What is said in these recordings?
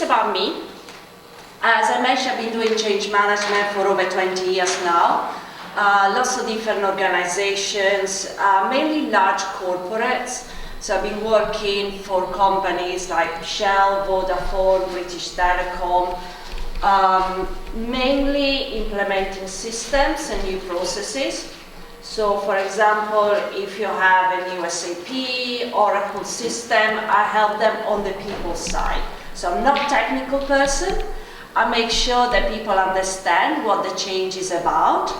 about me. As I mentioned, I've been doing change management for over 20 years now. Lots of different organizations, mainly large corporates. So I've been working for companies like Shell, Vodafone, British Telecom, mainly implementing systems and new processes. So for example, if you have a new SAP, Oracle system, I help them on the people side. So I'm not a technical person. I make sure that people understand what the change is about,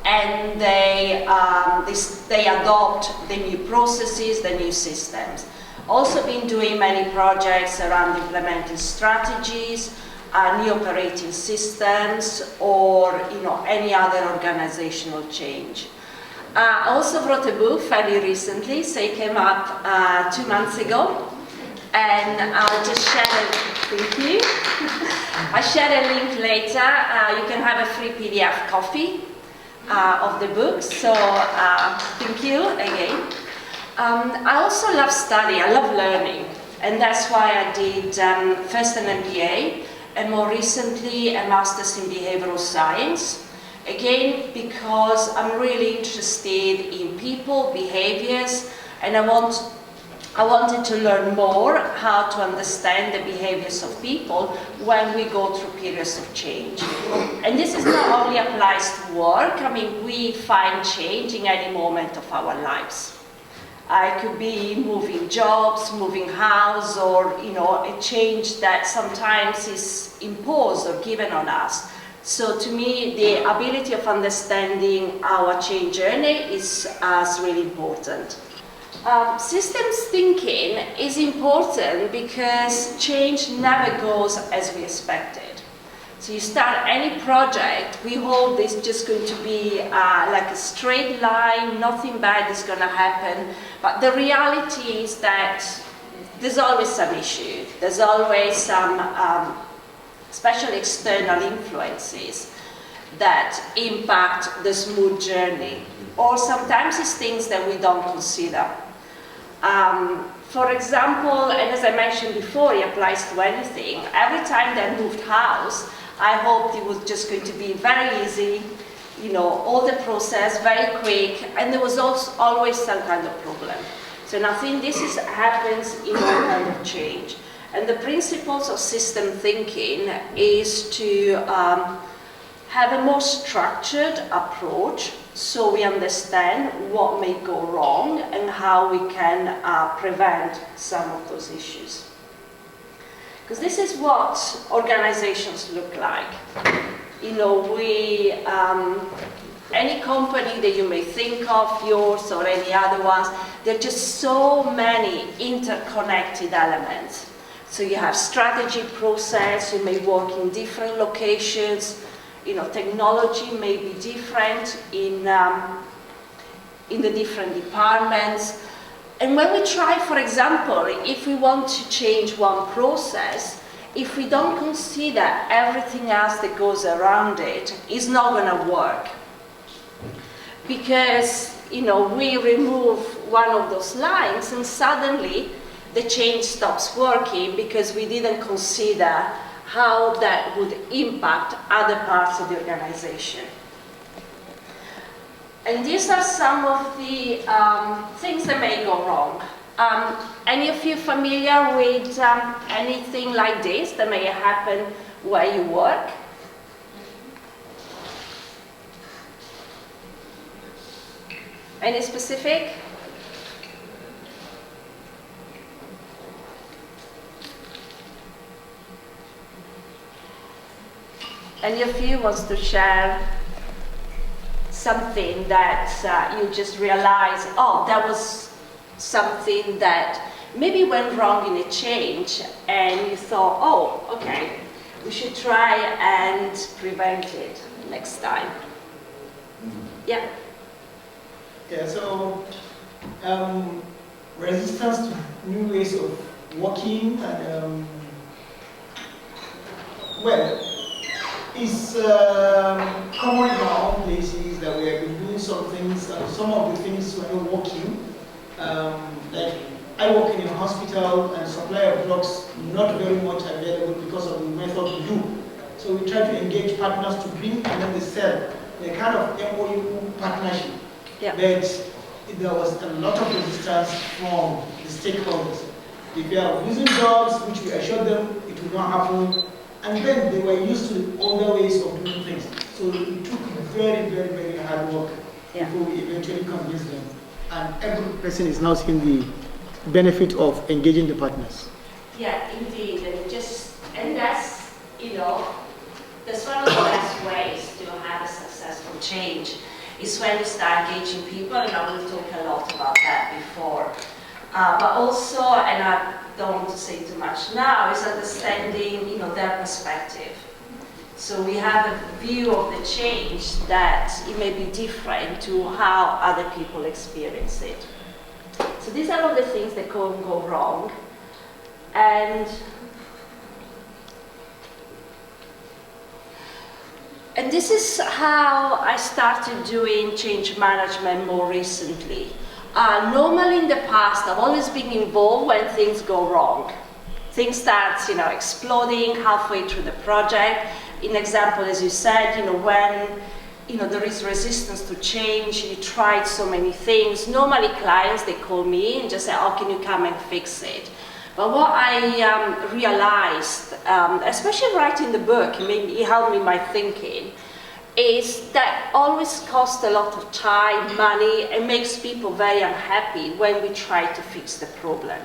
and they adopt the new processes, the new systems. Also been doing many projects around implementing strategies, new operating systems, or any other organizational change. I also wrote a book fairly recently, so it came up 2 months ago, and I'll just share it. Thank you. I'll share a link later. You can have a free PDF copy of the book, so thank you again. I also love study, I love learning, and that's why I did first an MBA and more recently a Master's in Behavioral Science. Again, because I'm really interested in people, behaviors, and I wanted to learn more how to understand the behaviors of people when we go through periods of change. And this is not only applies to work. I mean, we find change in any moment of our lives. It could be moving jobs, moving house, or a change that sometimes is imposed or given on us. So to me, the ability of understanding our change journey is really important. Systems thinking is important because change never goes as we expected. So you start any project, we hope it's just going to be like a straight line, nothing bad is going to happen. But the reality is that there's always some issue. There's always some, especially external influences that impact the smooth journey. Or sometimes it's things that we don't consider. For example, and as I mentioned before, it applies to anything. Every time that I moved house, I hoped it was just going to be very easy, all the process, very quick, and there was also always some kind of problem. So I think this happens in all kind of change. And the principles of system thinking is to have a more structured approach so we understand what may go wrong and how we can prevent some of those issues. Because this is what organizations look like. Any company that you may think of, yours or any other ones, there are just so many interconnected elements. So you have strategy process, you may work in different locations, technology may be different in the different departments. And when we try, for example, if we want to change one process, if we don't consider everything else that goes around it, it's not going to work. Because, we remove one of those lines and suddenly the change stops working because we didn't consider how that would impact other parts of the organization. And these are some of the things that may go wrong. Any of you familiar with anything like this that may happen where you work? Any specific? Any of you wants to share something that you just realize, oh, that was something that maybe went wrong in a change, and you thought, oh, okay, we should try and prevent it next time. Yeah. Yeah, so resistance to new ways of working, and it's common in our own places that we have been doing some things, some of the things when you're working, like I work in a hospital and supply of drugs not very much available because of the method we do. So we try to engage partners to bring and then they sell. A kind of MOU partnership. Yeah. But there was a lot of resistance from the stakeholders. The fear of losing jobs, which we assured them it would not happen, and then they were used to the older ways of doing things. So it took very, very, very hard work before we eventually convinced them. And every person is now seeing the benefit of engaging the partners. Yeah, indeed, and that's, you know, that's one of the best ways to have a successful change, is when you start engaging people, and I will talk a lot about that before. But also, and I don't want to say too much now, is understanding, you know, their perspective. So we have a view of the change that it may be different to how other people experience it. So these are all the things that can go wrong. And this is how I started doing change management more recently. Normally in the past, I've always been involved when things go wrong. Things start, you know, exploding halfway through the project. In example, as you said, you know, when there is resistance to change, you tried so many things. Normally clients, they call me and just say, oh, can you come and fix it? But what I realized, especially writing the book, it helped me in my thinking, is that always costs a lot of time, money, and makes people very unhappy when we try to fix the problem.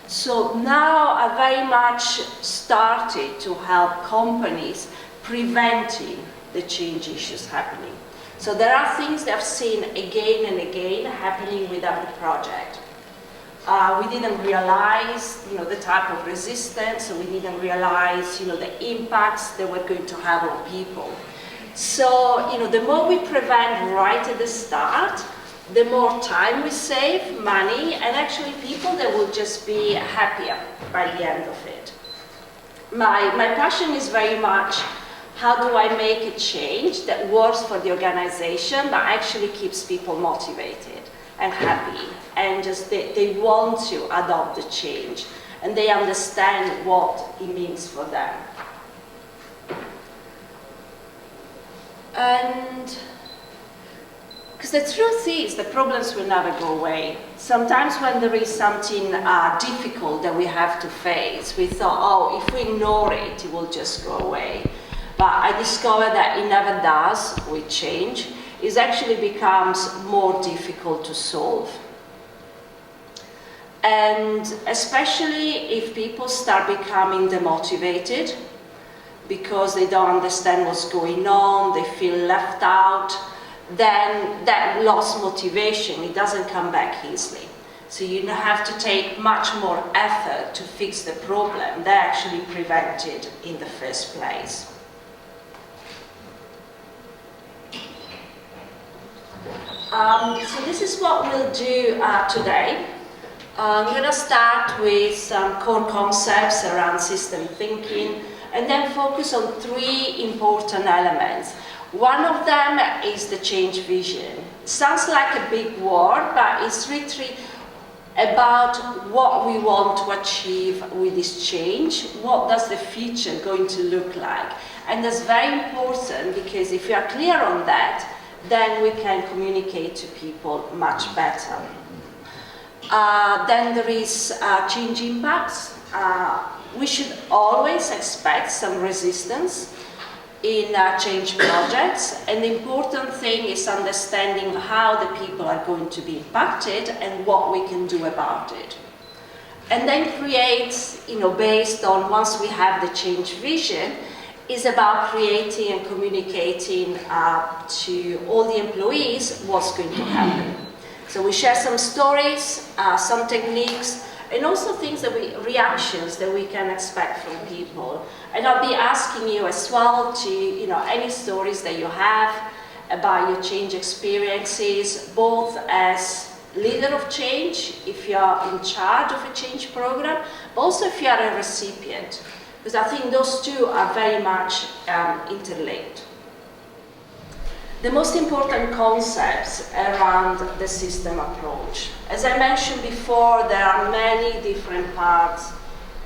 So now I very much started to help companies preventing the change issues happening. So there are things that I've seen again and again happening without the project. We didn't realize, you know, the type of resistance, so we didn't realize, you know, the impacts they were going to have on people. So, you know, the more we prevent right at the start, the more time we save, money, and actually people that will just be happier by the end of it. My passion is very much, how do I make a change that works for the organization but actually keeps people motivated and happy, and just they want to adopt the change and they understand what it means for them. And because the truth is, the problems will never go away. Sometimes when there is something difficult that we have to face, we thought, oh, if we ignore it, it will just go away. But I discovered that it never does with change. It actually becomes more difficult to solve. And especially if people start becoming demotivated because they don't understand what's going on, they feel left out, then that lost motivation, it doesn't come back easily. So you have to take much more effort to fix the problem that actually prevented in the first place. So this is what we'll do today. I'm going to start with some core concepts around system thinking and then focus on three important elements. One of them is the change vision. Sounds like a big word, but it's really about what we want to achieve with this change. What does the future going to look like? And that's very important, because if we are clear on that, then we can communicate to people much better. Then there is change impacts. We should always expect some resistance in change projects, and the important thing is understanding how the people are going to be impacted and what we can do about it. And then create, based on, once we have the change vision, is about creating and communicating to all the employees what's going to happen. So we share some stories, some techniques, and also things reactions that we can expect from people. And I'll be asking you as well to, any stories that you have about your change experiences, both as leader of change, if you are in charge of a change program, but also if you are a recipient, because I think those two are very much interlinked. the most important concepts around the system approach. As I mentioned before, there are many different parts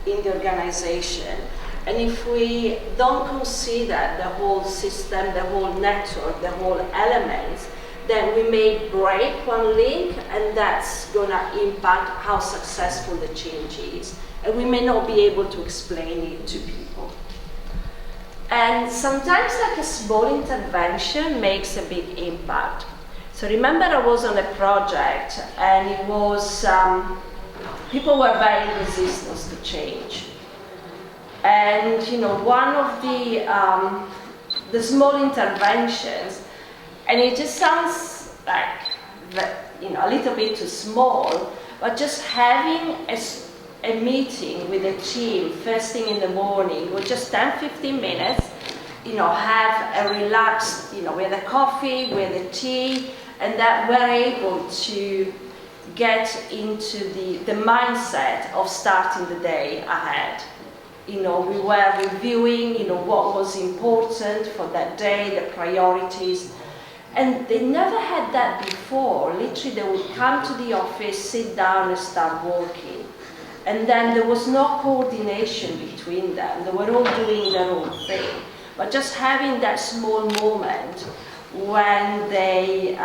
in the organization. And if we don't consider the whole system, the whole network, the whole elements, then we may break one link, and that's going to impact how successful the change is. And we may not be able to explain it to people. And sometimes like a small intervention makes a big impact. So remember I was on a project, and it was, people were very resistant to change. And you know, one of the small interventions, and it just sounds like, you know, a little bit too small, but just having a meeting with a team first thing in the morning, with just 10-15 minutes, you know, have a relaxed, you know, with a coffee, with a tea, and that we're able to get into the mindset of starting the day ahead. You know, we were reviewing, you know, what was important for that day, the priorities. And they never had that before. Literally, they would come to the office, sit down, and start working. And then there was no coordination between them. They were all doing their own thing. But just having that small moment when they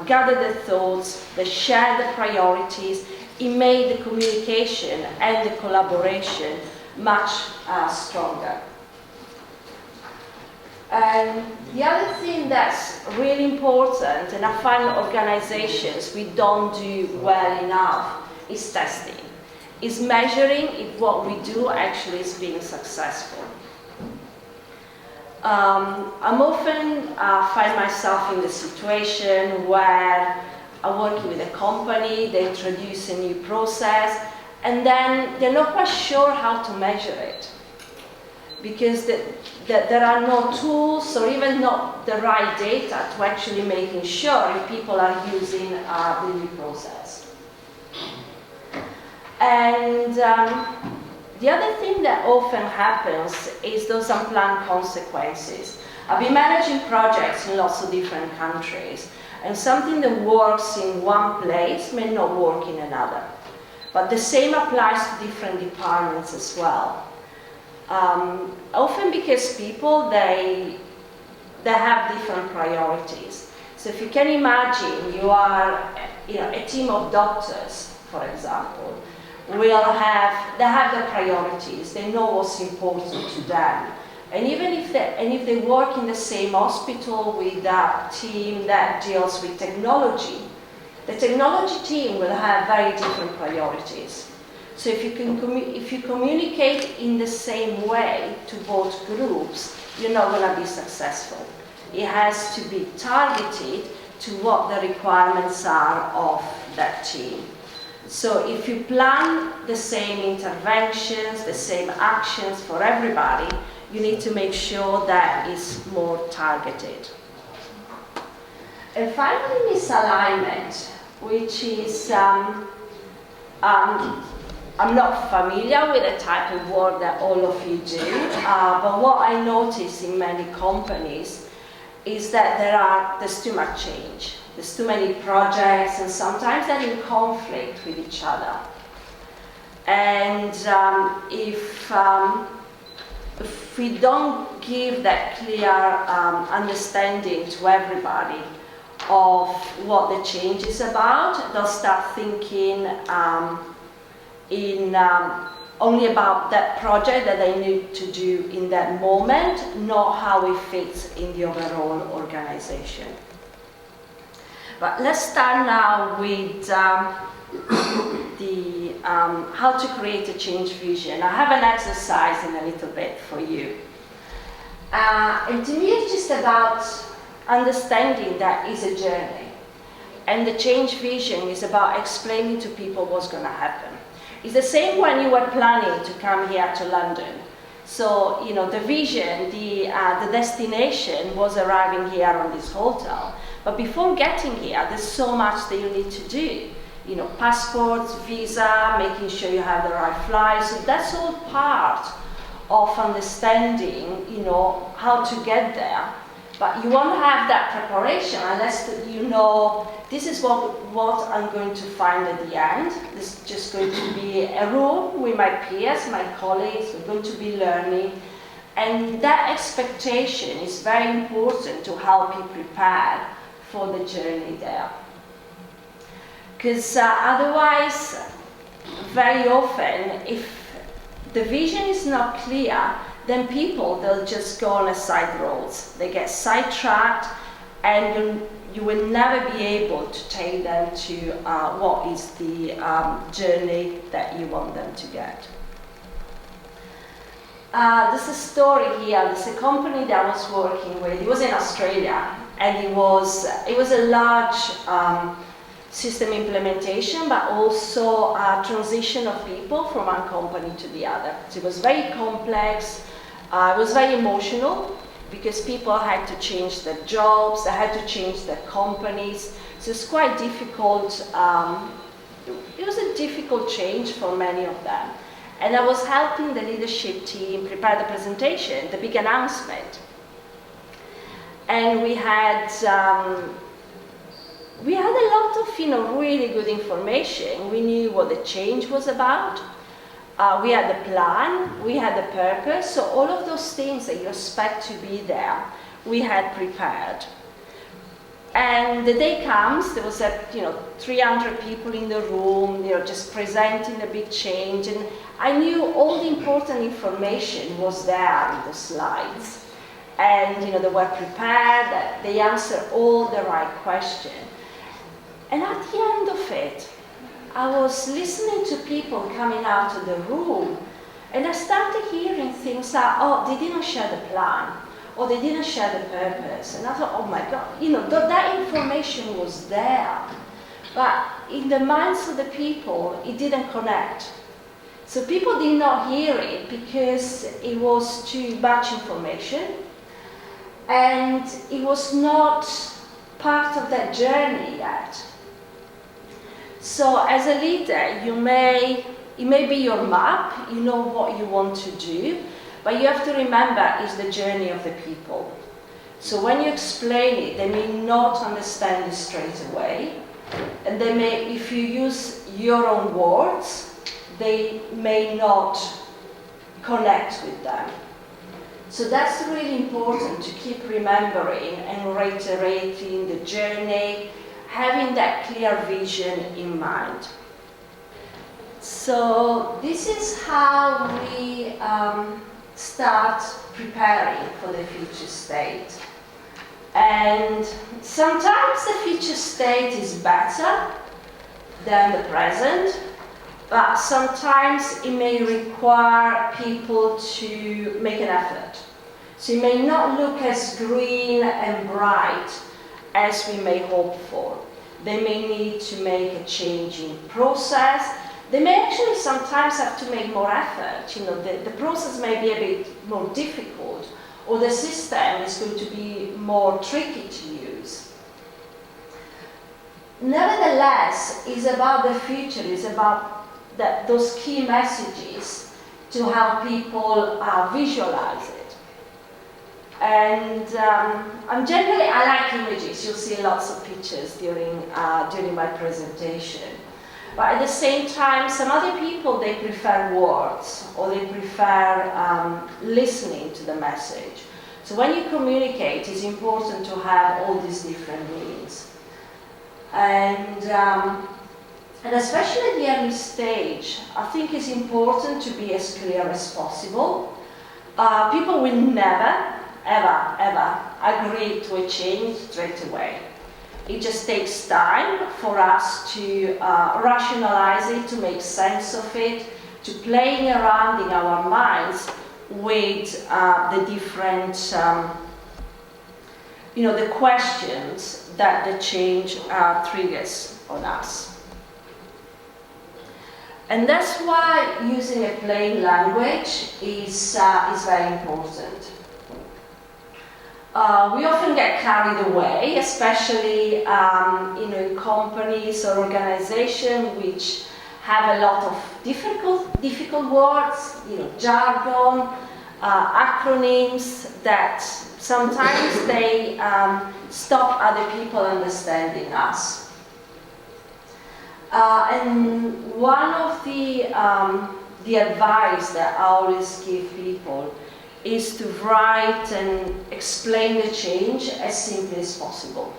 gathered their thoughts, they shared the priorities, it made the communication and the collaboration much stronger. And the other thing that's really important, and I find organizations we don't do well enough, is testing. Is measuring if what we do actually is being successful. I'm often find myself in the situation where I'm working with a company, they introduce a new process, and then they're not quite sure how to measure it. Because there are no tools or even not the right data to actually making sure if people are using the new process. And the other thing that often happens is those unplanned consequences. I've been managing projects in lots of different countries, and something that works in one place may not work in another. But the same applies to different departments as well. Often because people, they have different priorities. So if you can imagine, you are a team of doctors, for example, they have their priorities, they know what's important to them. And even if they work in the same hospital with a team that deals with technology, the technology team will have very different priorities. So if you communicate in the same way to both groups, you're not going to be successful. It has to be targeted to what the requirements are of that team. So if you plan the same interventions, the same actions for everybody, you need to make sure that it's more targeted. And finally, misalignment, which is, I'm not familiar with the type of work that all of you do, but what I notice in many companies is that there's too much change. There's too many projects, and sometimes they're in conflict with each other. And if we don't give that clear understanding to everybody of what the change is about, they'll start thinking only about that project that they need to do in that moment, not how it fits in the overall organization. But let's start now with how to create a change vision. I have an exercise in a little bit for you. And to me, it's just about understanding that it's a journey. And the change vision is about explaining to people what's going to happen. It's the same when you were planning to come here to London. So, you know, the vision, the destination was arriving here on this hotel. But before getting here, there's so much that you need to do. You know, passports, visa, making sure you have the right flight. So that's all part of understanding, you know, how to get there. But you won't have that preparation unless you know this is what I'm going to find at the end. This is just going to be a room with my peers, my colleagues. We're going to be learning. And that expectation is very important to help you prepare for the journey there. Because otherwise, very often, if the vision is not clear, then people, they'll just go on a side roads. They get sidetracked, and you will never be able to take them to what is the journey that you want them to get. There's a story here. There's a company that I was working with. It was in Australia, and it was a large system implementation, but also a transition of people from one company to the other. So it was very complex. It was very emotional because people had to change their jobs, they had to change their companies. So it's quite difficult. It was a difficult change for many of them. And I was helping the leadership team prepare the presentation, the big announcement. And we had a lot of really good information. We knew what the change was about. We had the plan, we had the purpose, so all of those things that you expect to be there, we had prepared. And the day comes, there was 300 people in the room, just presenting the big change, and I knew all the important information was there in the slides. And they were prepared, that they answered all the right questions. And at the end of it, I was listening to people coming out of the room, and I started hearing things like, oh, they didn't share the plan, or they didn't share the purpose. And I thought, oh my God, that information was there. But in the minds of the people, it didn't connect. So people did not hear it because it was too much information, and it was not part of that journey yet. So as a leader, it may be your map, you know what you want to do, but you have to remember it's the journey of the people. So when you explain it, they may not understand it straight away, and they may, if you use your own words, they may not connect with them. So that's really important to keep remembering and reiterating the journey, having that clear vision in mind. So this is how we start preparing for the future state. And sometimes the future state is better than the present, but sometimes it may require people to make an effort. So it may not look as green and bright as we may hope for. They may need to make a change in process. They may actually sometimes have to make more effort. The process may be a bit more difficult, or the system is going to be more tricky to use. Nevertheless, it's about the future, it's about those key messages to help people visualize it. And I like images. You'll see lots of pictures during my presentation. But at the same time, some other people, they prefer words, or they prefer listening to the message. So when you communicate, it's important to have all these different means. And especially at the early stage, I think it's important to be as clear as possible. People will never, ever agree to a change straight away. It just takes time for us to rationalize it, to make sense of it, to playing around in our minds with the different, the questions that the change triggers on us. And that's why using a plain language is very important. We often get carried away, especially in companies or organizations which have a lot of difficult words, jargon, acronyms that sometimes they stop other people understanding us. And one of the advice that I always give people is to write and explain the change as simply as possible.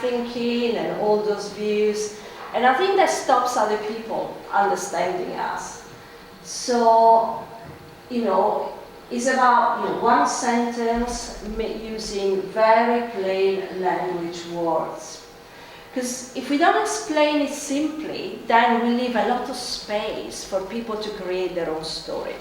Thinking and all those views, and I think that stops other people understanding us. So, it's about one sentence using very plain language words. Because if we don't explain it simply, then we leave a lot of space for people to create their own story.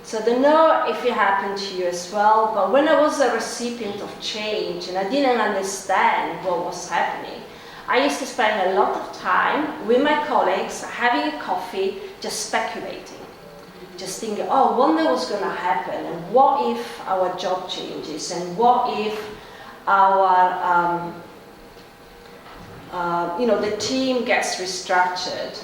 So I don't know if it happened to you as well, but when I was a recipient of change and I didn't understand what was happening, I used to spend a lot of time with my colleagues having a coffee, just speculating. Just thinking, oh, wonder what's going to happen, and what if our job changes, and what if our, the team gets restructured.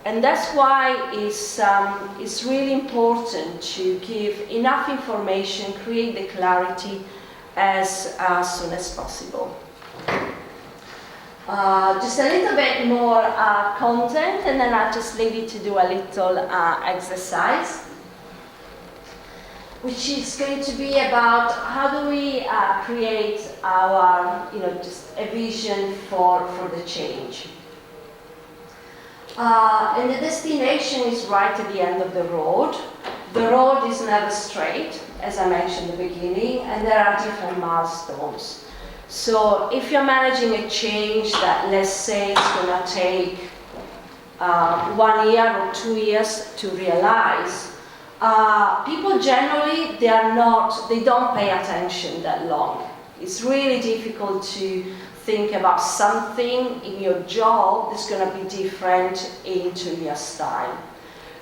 And that's why it's really important to give enough information, create the clarity as soon as possible. Just a little bit more content, and then I'll just leave you to do a little exercise, which is going to be about how do we create our, just a vision for the change. And the destination is right at the end of the road. The road is never straight, as I mentioned at the beginning, and there are different milestones. So if you're managing a change that, let's say, it's going to take 1 year or 2 years to realize, people generally, they don't pay attention that long. It's really difficult to think about something in your job that's going to be different in 2 years' time.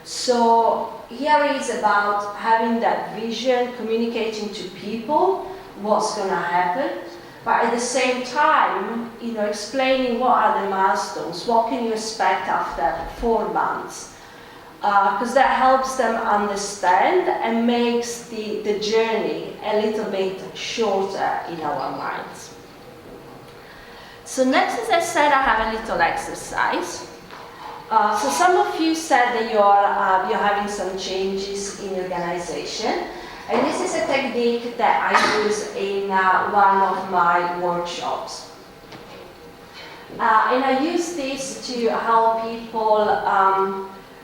So here is about having that vision, communicating to people what's going to happen, but at the same time, explaining what are the milestones, what can you expect after 4 months, because that helps them understand and makes the journey a little bit shorter in our minds. So next, as I said, I have a little exercise. So some of you said that you're having some changes in your organization, and this is a technique that I use in one of my workshops. And I use this to help people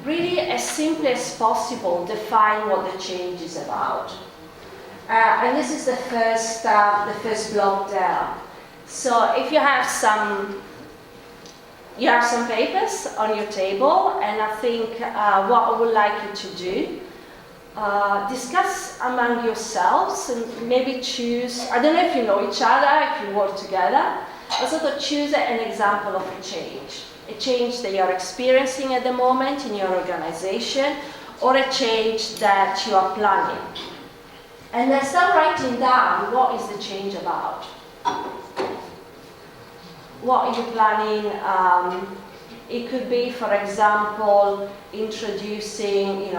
really, as simply as possible, define what the change is about. And this is the first block there. So if you have some papers on your table, and I think what I would like you to do, discuss among yourselves and maybe choose, I don't know if you know each other, if you work together, but sort of choose an example of a change that you're experiencing at the moment in your organization, or a change that you are planning. And then start writing down what is the change about. What are you planning? It could be, for example, introducing,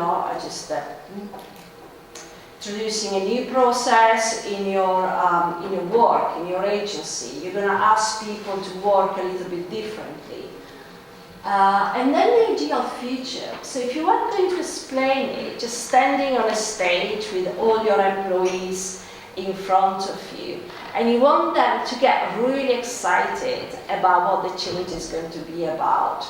introducing a new process in your work, in your agency. You're going to ask people to work a little bit differently. And then the ideal future. So if you are going to explain it, just standing on a stage with all your employees in front of you, and you want them to get really excited about what the change is going to be about.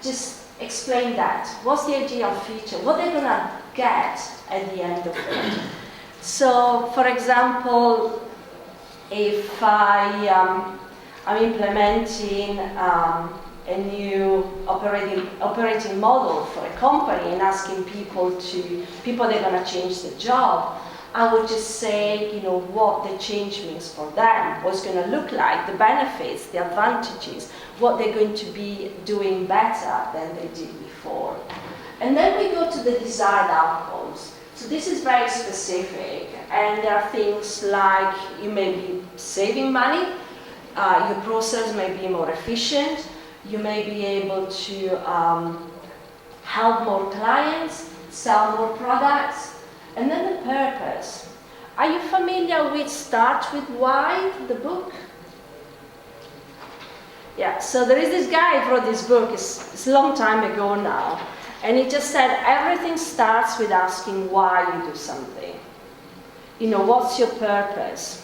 Just explain that. What's the ideal future? What they're going to get at the end of it. So, for example, if I'm implementing a new operating model for a company and asking people they're going to change the job, I would just say, what the change means for them, what's going to look like, the benefits, the advantages, what they're going to be doing better than they did before. And then we go to the desired outcomes. So this is very specific, and there are things like you may be saving money, your process may be more efficient, You may be able to help more clients, sell more products, and then the purpose. Are you familiar with Start With Why, the book? Yeah, so there is this guy who wrote this book, it's a long time ago now, and he just said everything starts with asking why you do something. You know, what's your purpose?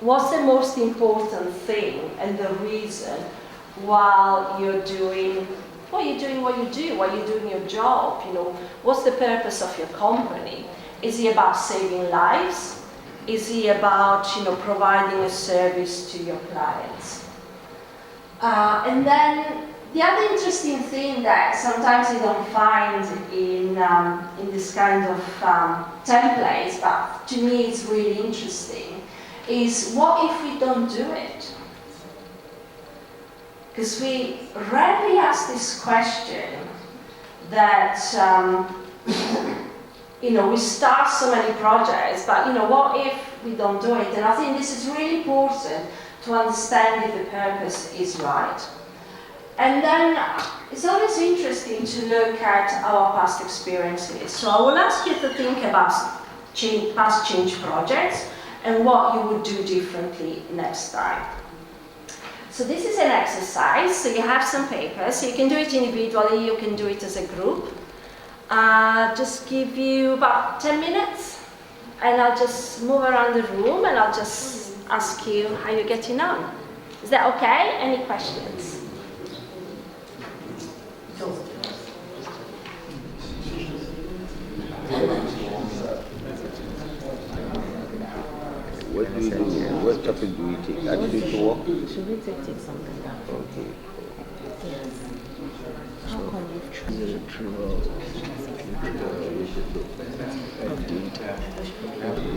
What's the most important thing and the reason while you're doing what you do, while you're doing your job? You know, what's the purpose of your company? Is it about saving lives? Is it about, you know, providing a service to your clients? And then the other interesting thing that sometimes you don't find in this kind of templates, but to me it's really interesting, is what if we don't do it? Because we rarely ask this question that, you know, we start so many projects, but, you know, what if we don't do it? And I think this is really important to understand if the purpose is right. And then it's always interesting to look at our past experiences. So I will ask you to think about past change projects and what you would do differently next time. So this is an exercise. So you have some papers. So you can do it individually, you can do it as a group. Just give you about 10 minutes, and I'll just move around the room and I'll just ask you how you're getting on. Is that okay? Any questions? What do you do? What topic do we take? Attitude to work? Should we take something down? Okay. Yes. How come you've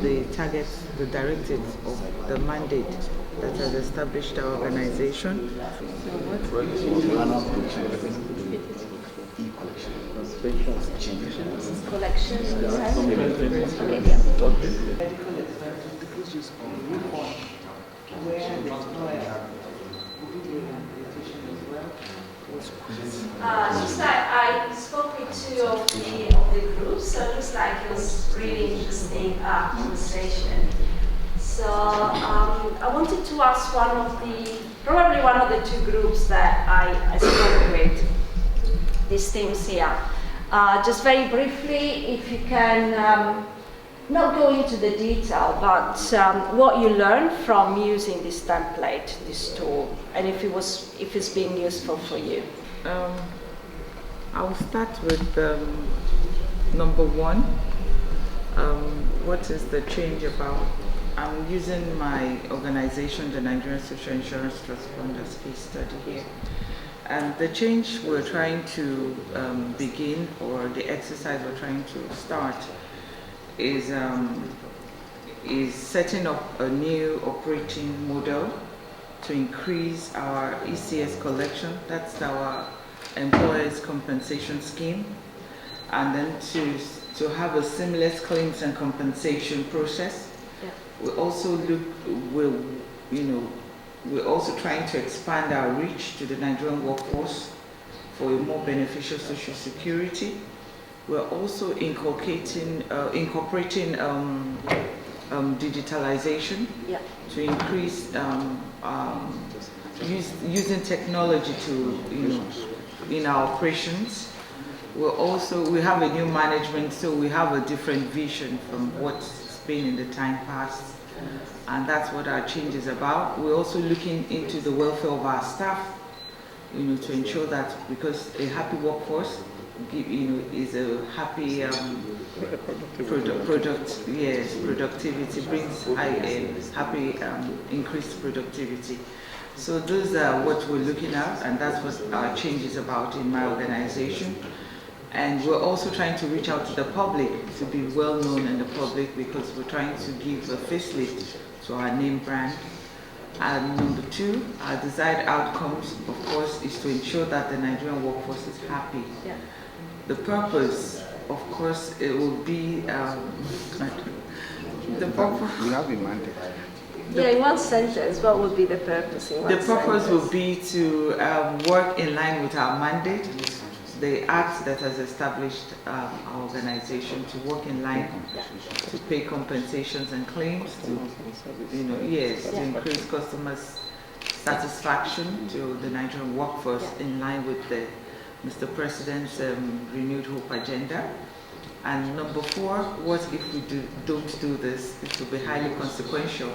the targets, the directives of the mandate that has established our organization? Collection. Just like I spoke with two of the groups, so it looks like it was really interesting conversation. So I wanted to ask probably one of the two groups that I spoke with, these teams here. Just very briefly, if you can not go into the detail, but what you learned from using this template, this tool, and if it's being useful for you. I'll start with number one. What is the change about? I'm using my organization, the Nigerian Social Insurance Trust Fund, as case study here. And the change we're trying to begin, or the exercise we're trying to start, is setting up a new operating model to increase our ECS collection. That's our employers' compensation scheme, and then to have a seamless claims and compensation process. Yeah. We're also trying to expand our reach to the Nigerian workforce for a more beneficial social security. We're also incorporating digitalization, yeah, to increase using technology to, in our operations. We have a new management, so we have a different vision from what's been in the time past, and that's what our change is about. We're also looking into the welfare of our staff, to ensure that, because a happy workforce, is a happy productivity brings happy increased productivity. So those are what we're looking at, and that's what our change is about in my organization. And we're also trying to reach out to the public, to be well known in the public, because we're trying to give a facelift to our name brand. And number two, our desired outcomes, of course, is to ensure that the Nigerian workforce is happy. Yeah. The purpose, of course, it will be the purpose. You have a mandate. Yeah, in one sentence, what would be the purpose in one The purpose sentence? will be to work in line with our mandate, the act that has established our organization to work in line, to pay compensations and claims, to, to increase customers' satisfaction to the Nigerian workforce in line with the Mr. President's renewed hope agenda. And number 4, what if we don't do this? It will be highly consequential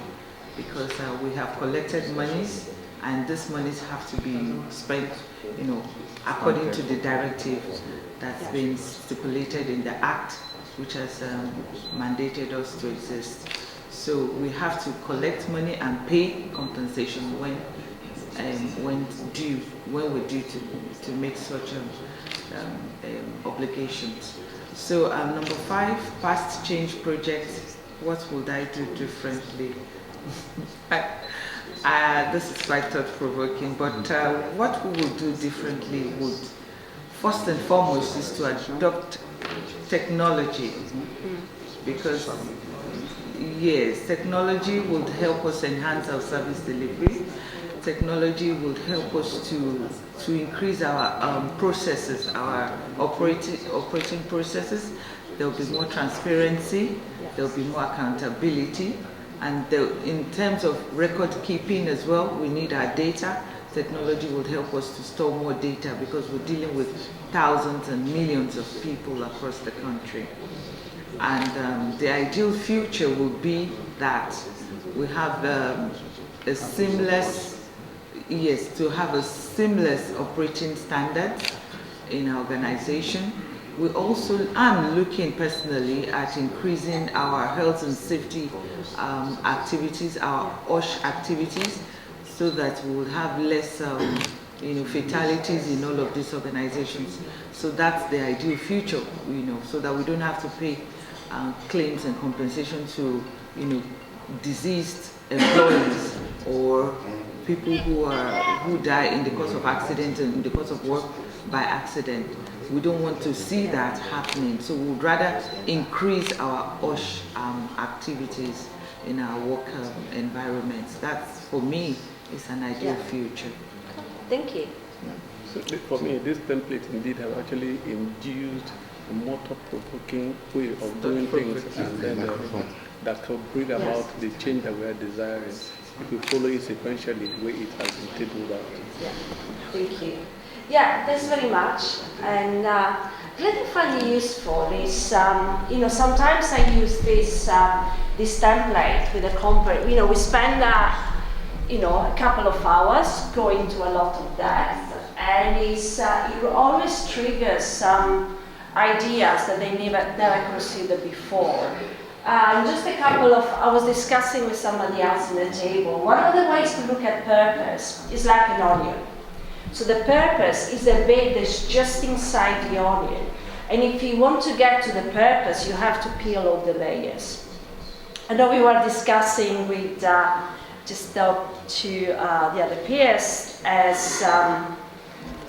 because we have collected monies and these monies have to be spent, according to the directive that's been stipulated in the Act, which has mandated us to exist. So we have to collect money and pay compensation when we're due to make such obligations. So number 5, past change projects. What would I do differently? This is quite thought-provoking, but what we would do differently would, first and foremost, is to adopt technology, because yes, technology would help us enhance our service delivery. Technology would help us to increase our processes, our operating processes. There will be more transparency, there will be more accountability, and in terms of record keeping as well, we need our data. Technology would help us to store more data because we're dealing with thousands and millions of people across the country. And the ideal future will be that we have a seamless operating standard in our organization. I'm looking personally at increasing our health and safety activities, our OSH activities, so that we will have less fatalities in all of these organizations. So that's the ideal future, so that we don't have to pay claims and compensation to deceased employees or people who die in the course of accident and in the course of work by accident. We don't want to see that happening, so we would rather increase our OSH activities in our work environments. That, for me, is an ideal future. Thank you. So for me, this template indeed have actually induced a more thought-provoking way of doing things, and then that could bring about the change that we are desiring if we follow it sequentially the way it has been tabled out. Yeah, thank you. Yeah, thanks very much. And what I find useful is, sometimes I use this template with a company. We spend a couple of hours going to a lot of depth, and it always triggers some ideas that they never considered before. Just a couple of, I was discussing with somebody else in the table, one of the ways to look at purpose is like an onion. So the purpose is a bit that's just inside the onion. And if you want to get to the purpose, you have to peel all the layers. I know we were discussing with the other peers as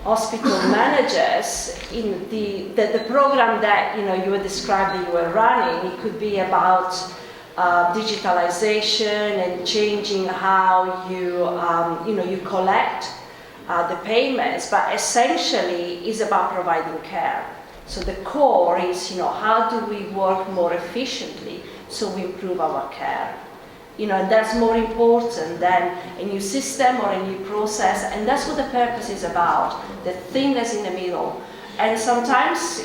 hospital managers in the program that you were describing, you were running. It could be about digitalization and changing how you collect the payments, but essentially is about providing care. So the core is how do we work more efficiently so we improve our care. And that's more important than a new system or a new process, and that's what the purpose is about, the thing that's in the middle. And sometimes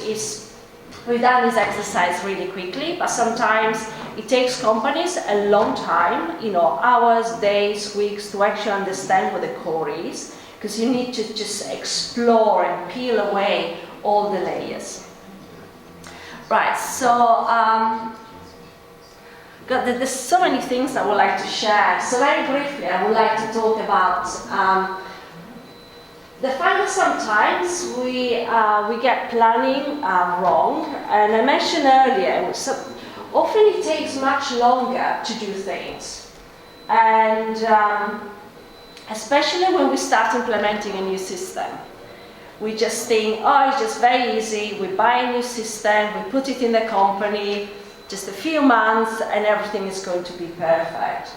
we've done this exercise really quickly, but sometimes it takes companies a long time, hours, days, weeks, to actually understand what the core is, because you need to just explore and peel away all the layers. Right, so there's so many things I would like to share. So very briefly, I would like to talk about the fact that sometimes we get planning wrong. And I mentioned earlier, often it takes much longer to do things. And especially when we start implementing a new system. We just think, it's just very easy. We buy a new system, we put it in the company, just a few months and everything is going to be perfect.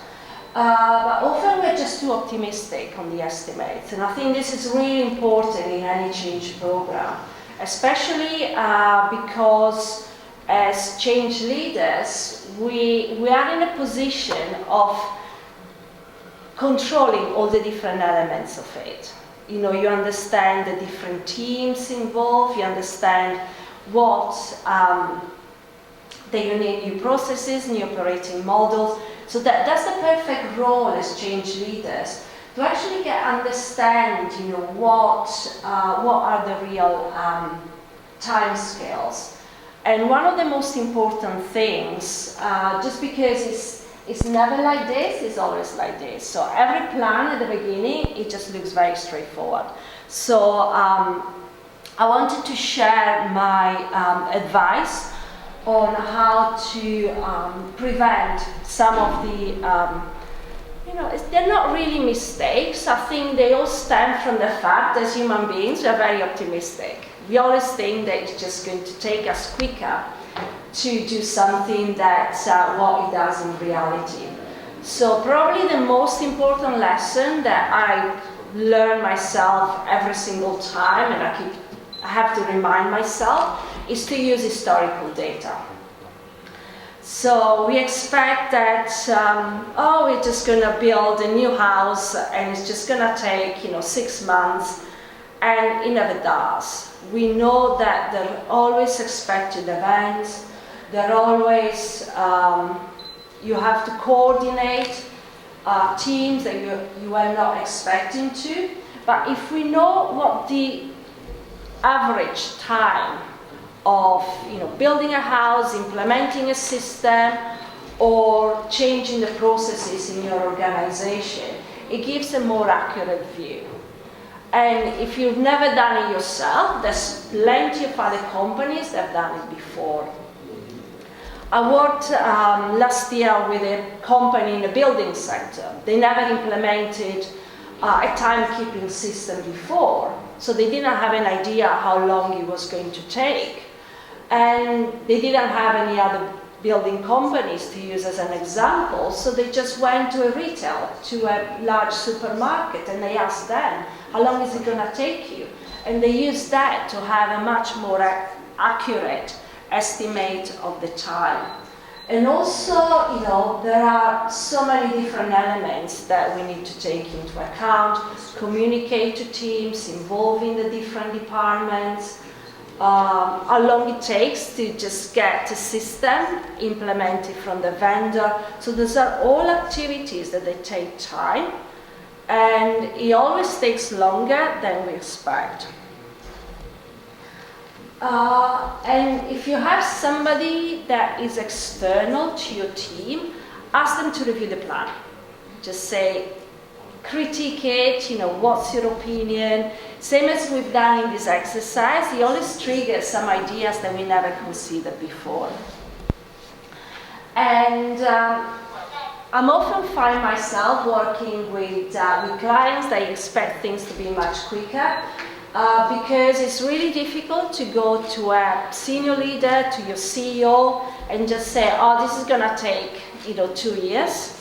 But often we're just too optimistic on the estimates, and I think this is really important in any change program, especially because as change leaders, we are in a position of controlling all the different elements of it. You know, you understand the different teams involved, you understand what you need new processes, new operating models. So that's the perfect role as change leaders, to actually understand, you know, what are the real time scales. And one of the most important things, just because it's never like this, it's always like this. So every plan at the beginning, it just looks very straightforward. So I wanted to share my advice on how to prevent some of the, you know, they're not really mistakes. I think they all stem from the fact that as human beings, we are very optimistic. We always think that it's just going to take us quicker to do something that's what it does in reality. So probably the most important lesson that I learn myself every single time, and I have to remind myself, is to use historical data. So we expect that, we're just going to build a new house and it's just going to take, you know, 6 months, and it never does. We know that there are always expected events, there are always, you have to coordinate teams that you are not expecting to, but if we know what the average time of, you know, building a house, implementing a system, or changing the processes in your organization, it gives a more accurate view. And if you've never done it yourself, there's plenty of other companies that have done it before. I worked last year with a company in the building sector. They never implemented a timekeeping system before, so they didn't have an idea how long it was going to take. And they didn't have any other building companies to use as an example, so they just went to a retailer, to a large supermarket, and they asked them, how long is it going to take you? And they used that to have a much more accurate estimate of the time. And also, you know, there are so many different elements that we need to take into account, communicate to teams, involving the different departments, how long it takes to just get a system implemented from the vendor. So those are all activities that they take time, and it always takes longer than we expect. And if you have somebody that is external to your team, ask them to review the plan. Just say, critique it, you know, what's your opinion? Same as we've done in this exercise, it always triggers some ideas that we never considered before. And I'm often find myself working with clients that expect things to be much quicker, because it's really difficult to go to a senior leader, to your CEO, and just say, oh, this is going to take, you know, 2 years.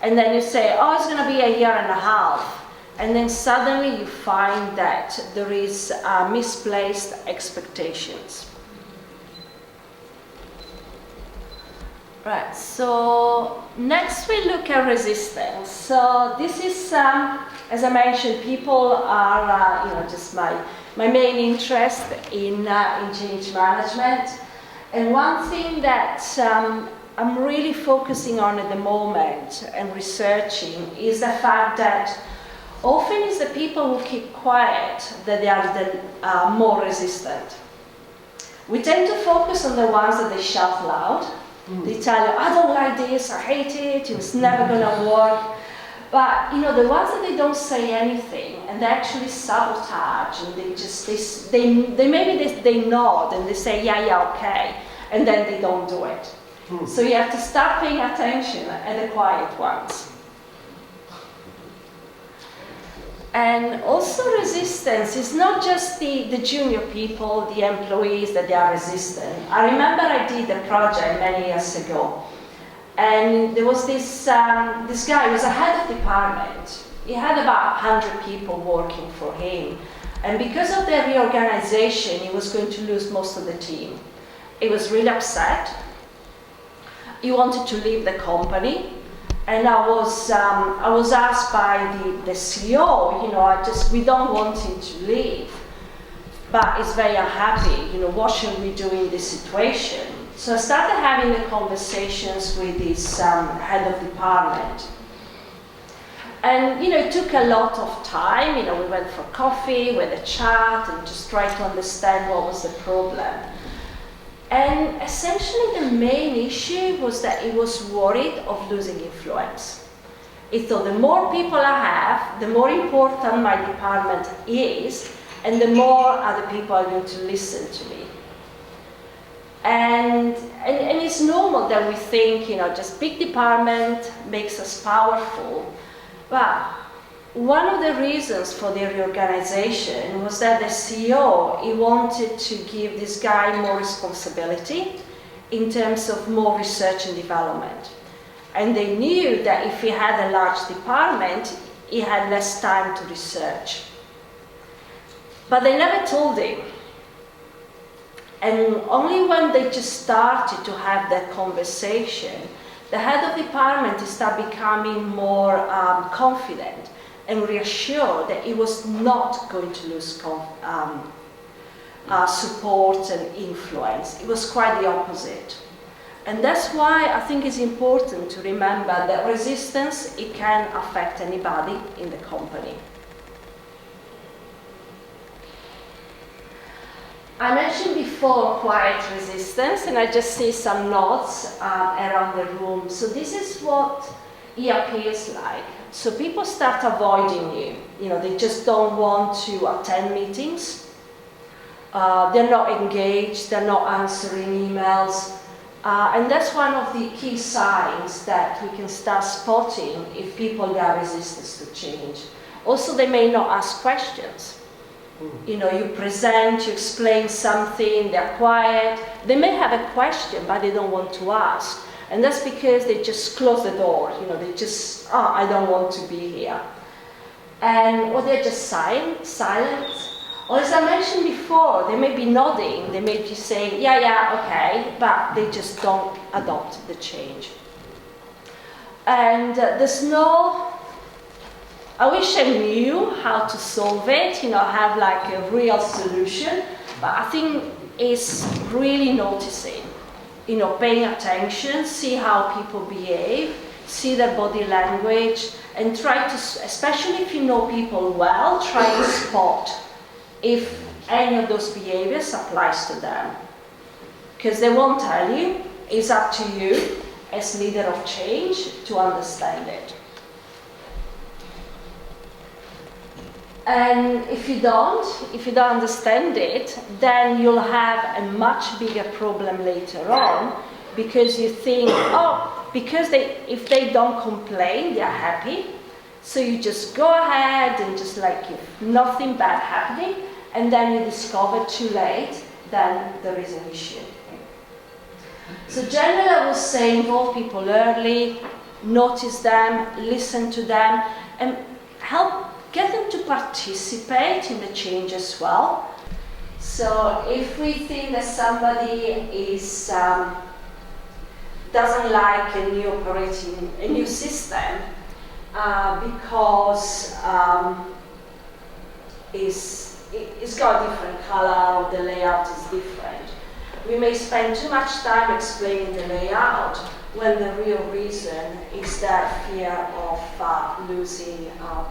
And then you say, oh, it's going to be a year and a half. And then suddenly you find that there is misplaced expectations. Right, so next we look at resistance. So this is, as I mentioned, people are, you know, just my main interest in change management. And one thing that I'm really focusing on at the moment and researching is the fact that often it's the people who keep quiet that they are the more resistant. We tend to focus on the ones that they shout loud. They tell you, I don't like this, I hate it, it's never gonna work. But you know, the ones that they don't say anything and they actually sabotage, and they nod and they say, yeah, okay, and then they don't do it. So you have to start paying attention at the quiet ones. And also resistance is not just the junior people, the employees that they are resistant. I remember I did a project many years ago, And there was this guy, he was a head of department. He had about 100 people working for him. And because of the reorganization, he was going to lose most of the team. He was really upset. He wanted to leave the company. And I was asked by the CEO, we don't want him to leave, but he's very unhappy, what should we do in this situation? So I started having the conversations with this head of department. And, it took a lot of time, we went for coffee, we had a chat, and just tried to understand what was the problem. And essentially the main issue was that he was worried of losing influence. He thought the more people I have, the more important my department is, and the more other people are going to listen to me. And it's normal that we think, just big department makes us powerful. But one of the reasons for the reorganization was that the CEO, he wanted to give this guy more responsibility in terms of more research and development. And they knew that if he had a large department, he had less time to research. But they never told him. And only when they just started to have that conversation, the head of department started becoming more confident and reassured that he was not going to lose support and influence. It was quite the opposite. And that's why I think it's important to remember that resistance, it can affect anybody in the company. I mentioned before quiet resistance, and I just see some nods around the room. So this is what it appears like. So people start avoiding you. They just don't want to attend meetings. They're not engaged, they're not answering emails. And that's one of the key signs that we can start spotting if people are resistant to change. Also, they may not ask questions. You present, you explain something, they're quiet. They may have a question, but they don't want to ask. And that's because they just close the door. They just, I don't want to be here. Or they're just silent. Or as I mentioned before, they may be nodding, they may be saying, yeah, okay, but they just don't adopt the change. And there's no, I wish I knew how to solve it, have like a real solution, but I think it's really noticing, paying attention, see how people behave, see their body language, and try to, especially if you know people well, try to spot if any of those behaviors applies to them. Because they won't tell you, it's up to you as leader of change to understand it. And if you don't understand it, then you'll have a much bigger problem later on, because you think, because if they don't complain, they're happy. So you just go ahead and just like if nothing bad happening, and then you discover too late, then there is an issue. So generally I would say involve people early, notice them, listen to them, and get them to participate in the change as well. So if we think that somebody doesn't like a new system because it's got a different color or the layout is different, we may spend too much time explaining the layout when the real reason is that fear of losing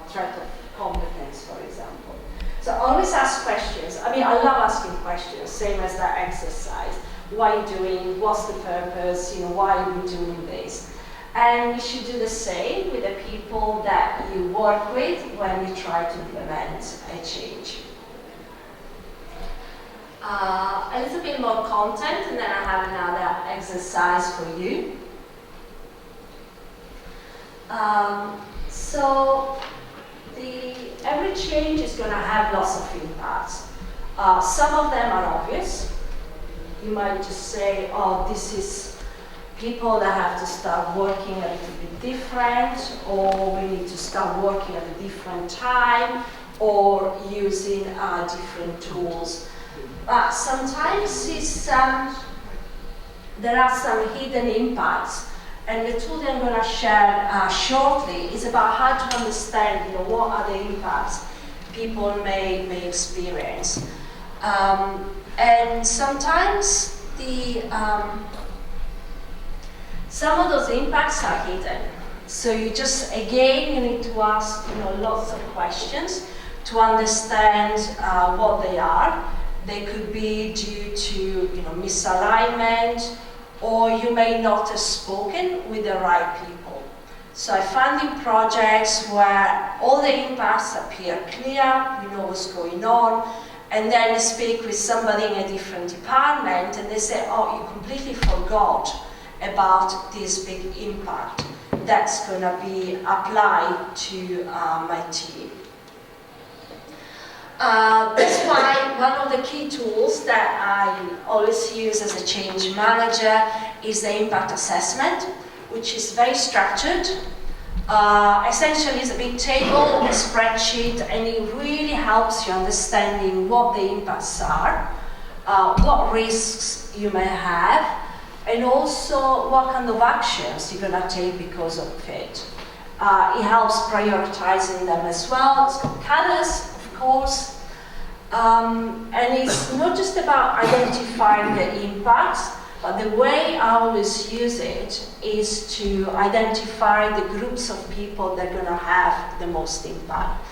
threat of competence, for example. So always ask questions. I love asking questions, same as that exercise. What are you doing? What's the purpose? Why are we doing this? And you should do the same with the people that you work with when you try to implement a change. A little bit more content, and then I have another exercise for you. So every change is going to have lots of impacts. Some of them are obvious. You might just say, this is people that have to start working a little bit different, or we need to start working at a different time, or using different tools. But sometimes there are some hidden impacts, and the tool that I'm going to share shortly is about how to understand, what are the impacts people may experience. And sometimes some of those impacts are hidden. So you need to ask, lots of questions to understand what they are. They could be due to, misalignment, or you may not have spoken with the right people. So I found in projects where all the impacts appear clear, you know what's going on, and then you speak with somebody in a different department and they say, oh, you completely forgot about this big impact that's going to be applied to my team. That's why one of the key tools that I always use as a change manager is the impact assessment, which is very structured. Essentially, it's a big table, a spreadsheet, and it really helps you understanding what the impacts are, what risks you may have, and also what kind of actions you're going to take because of it. It helps prioritizing them as well. It's got colors, of course. And it's not just about identifying the impacts, but the way I always use it is to identify the groups of people that are going to have the most impact.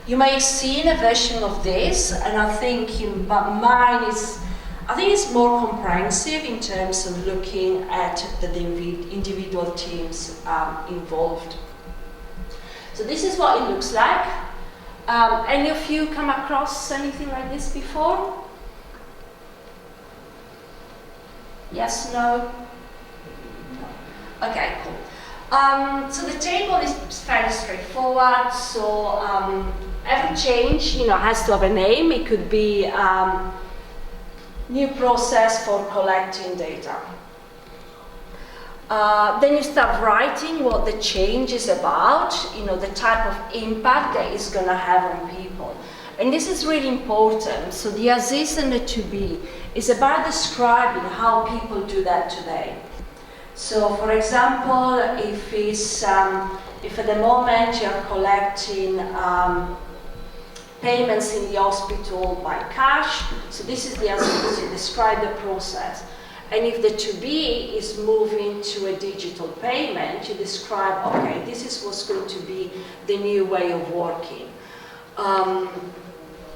You may have seen a version of this, and I think mine is, it's more comprehensive in terms of looking at the individual teams involved. So this is what it looks like. Any of you come across anything like this before? Yes, no? Okay, cool. So the table is fairly straightforward. So every change, has to have a name. It could be new process for collecting data. Then you start writing what the change is about, the type of impact that it's going to have on people. And this is really important. So the as-is and the to-be is about describing how people do that today. So for example, if at the moment you're collecting payments in the hospital by cash, so this is the as-is, you describe the process. And if the to-be is moving to a digital payment, you describe, okay, this is what's going to be the new way of working.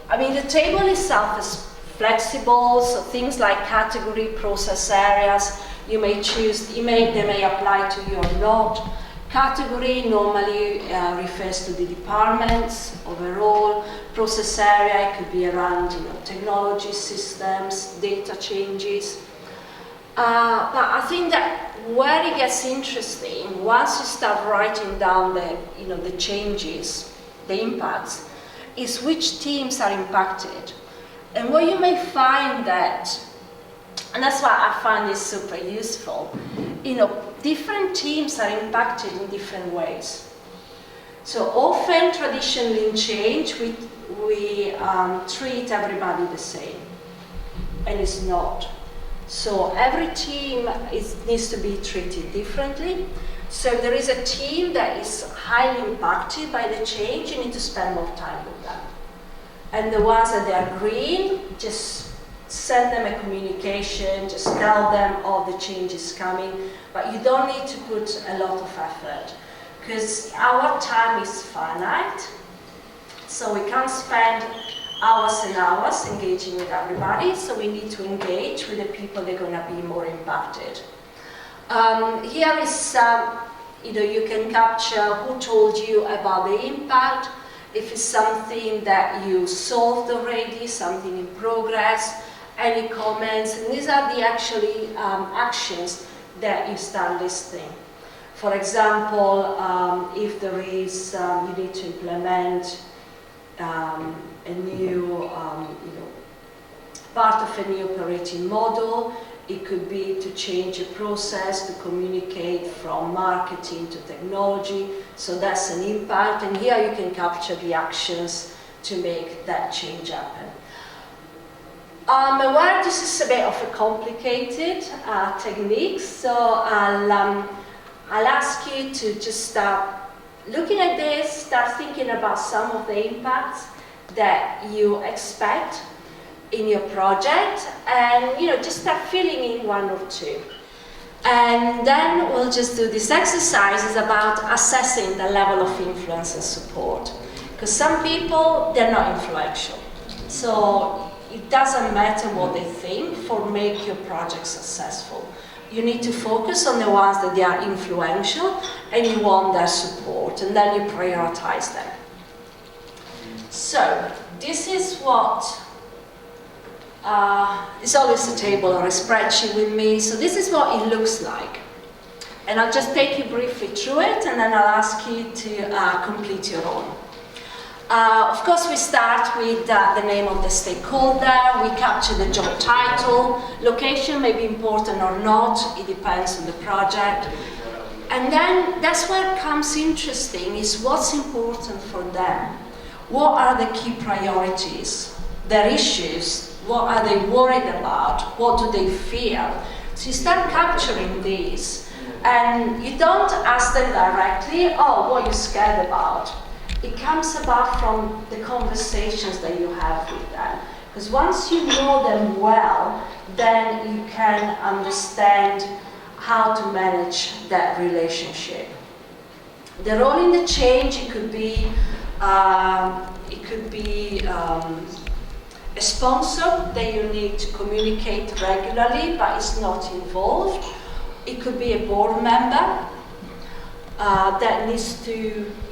The table itself is flexible, so things like category, process areas, you may choose, they may apply to you or not. Category normally refers to the departments overall. Process area, it could be around technology, systems, data changes. But I think that where it gets interesting, once you start writing down the changes, the impacts, is which teams are impacted. And what you may find that, and that's why I find this super useful, different teams are impacted in different ways. So often, traditionally in change, we treat everybody the same, and it's not. So every team needs to be treated differently. So if there is a team that is highly impacted by the change, you need to spend more time with them. And the ones that they are green, just send them a communication, just tell them, oh, the change is coming, but you don't need to put a lot of effort, because our time is finite, so we can't spend hours and hours engaging with everybody, so we need to engage with the people that are going to be more impacted. Here is, you can capture who told you about the impact, if it's something that you solved already, something in progress, any comments, and these are the actions that you start listing. For example, if there is, you need to implement a new, part of a new operating model, It could be to change a process, to communicate from marketing to technology. So that's an impact. And here you can capture the actions to make that change happen. I'm aware this is a bit of a complicated technique, so I'll ask you to just start looking at this, start thinking about some of the impacts that you expect in your project, and just start filling in one or two. And then we'll just do this exercise is about assessing the level of influence and support. Because some people, they're not influential. So it doesn't matter what they think for make your project successful. You need to focus on the ones that they are influential and you want their support, and then you prioritize them. So this is what, it's always a table or a spreadsheet with me, so this is what it looks like. And I'll just take you briefly through it, and then I'll ask you to complete your own. Of course, we start with the name of the stakeholder, we capture the job title, location may be important or not, it depends on the project. And then that's where it comes interesting, is what's important for them. What are the key priorities, their issues, what are they worried about, what do they fear? So you start capturing these, and you don't ask them directly, oh, what are you scared about? It comes about from the conversations that you have with them. Because once you know them well, then you can understand how to manage that relationship. The role in the change, it could be a sponsor that you need to communicate regularly, but is not involved. It could be a board member that needs to,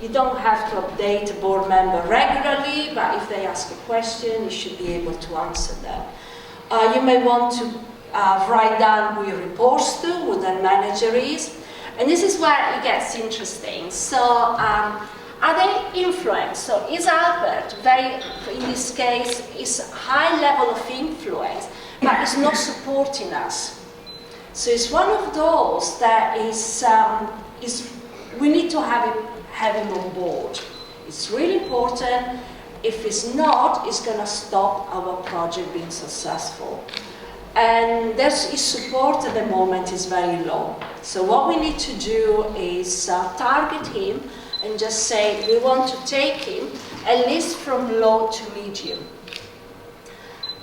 you don't have to update a board member regularly, but if they ask a question, you should be able to answer them. You may want to write down who you report to, who the manager is, and this is where it gets interesting. So, are they influenced? So is Albert, in this case, is high level of influence, but is not supporting us. So it's one of those that is we need to have him on board. It's really important. If it's not, it's going to stop our project being successful. And his support at the moment is very low. So what we need to do is target him and just say we want to take him at least from low to medium.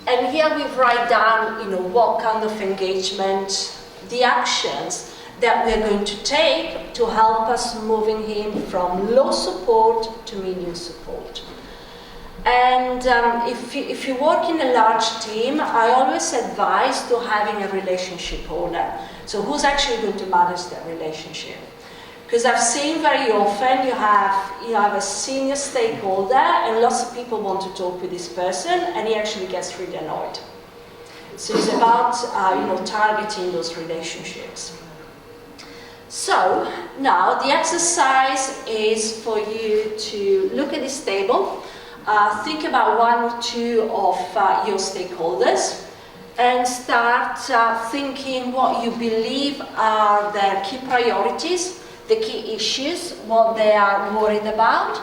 And here we write down, what kind of engagement, the actions that we're going to take to help us moving him from low support to medium support. And if you work in a large team, I always advise to having a relationship owner. So who's actually going to manage that relationship? Because I've seen very often you have a senior stakeholder and lots of people want to talk with this person and he actually gets really annoyed. So it's about targeting those relationships. So now the exercise is for you to look at this table, think about one or two of your stakeholders, and start thinking what you believe are their key priorities, the key issues, what they are worried about,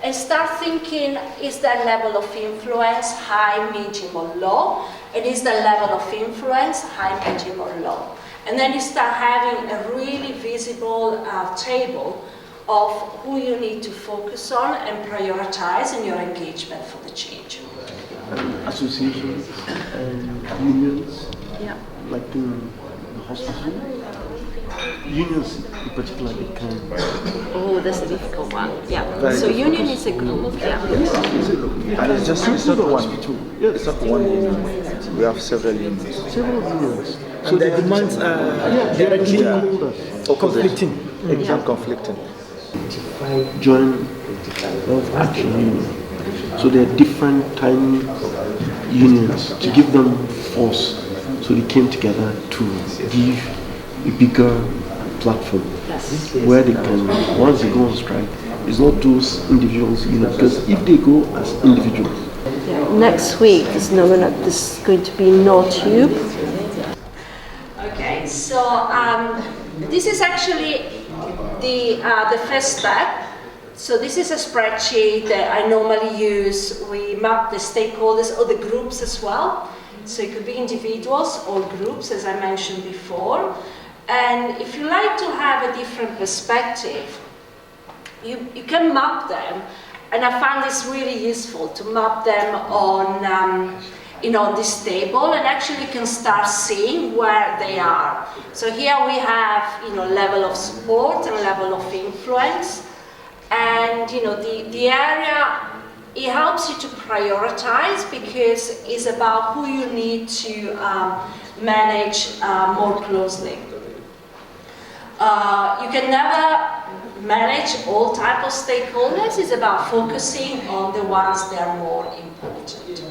and start thinking, is their level of influence high, medium, or low? And is the level of influence high, medium, or low? And then you start having a really visible table of who you need to focus on and prioritize in your engagement for the change. Associations and unions, like in the hospital. Unions in particular, they can. Oh, that's a difficult one. Yeah. So union is a group. Yeah. And it's not one. It's not one union. We have several unions. Several unions. So the demands are directly conflicting. Exactly, conflicting. Join of action union. So there are different tiny unions to give them force. So they came together to give a bigger platform where they can, once they go on strike, it's not those individuals, because if they go as individuals. Yeah. Next week is going to be no tube. this is actually the first step. So this is a spreadsheet that I normally use. We map the stakeholders or the groups as well. So it could be individuals or groups, as I mentioned before. And if you like to have a different perspective, you can map them. And I find this really useful to map them on this table, and actually you can start seeing where they are. So here we have, level of support and level of influence. And, the area, it helps you to prioritize because it's about who you need to manage more closely. You can never manage all types of stakeholders. It's about focusing on the ones that are more important.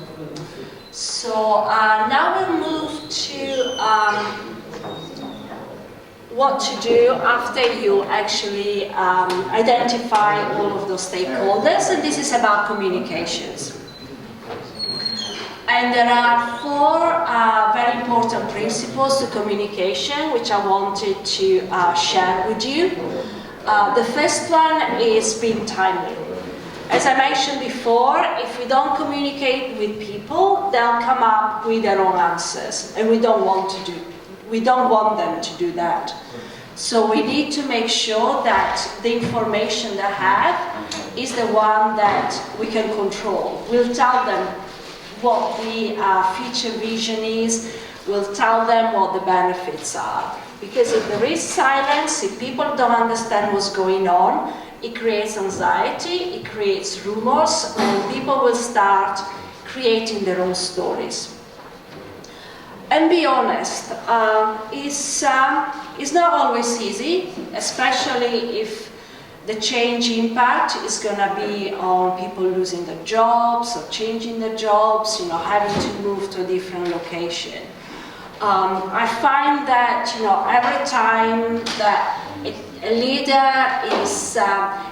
So now we'll move to what to do after you actually identify all of those stakeholders, and this is about communications. And there are four very important principles to communication which I wanted to share with you. The first one is being timely. As I mentioned before, if we don't communicate with people, they'll come up with their own answers, and we don't want them to do that. So we need to make sure that the information they have is the one that we can control. We'll tell them what the future vision is, we'll tell them what the benefits are. Because if there is silence, if people don't understand what's going on, it creates anxiety, it creates rumors, and people will start creating their own stories. And be honest, it's not always easy, especially if the change impact is going to be on people losing their jobs or changing their jobs, having to move to a different location. I find that, every time that a leader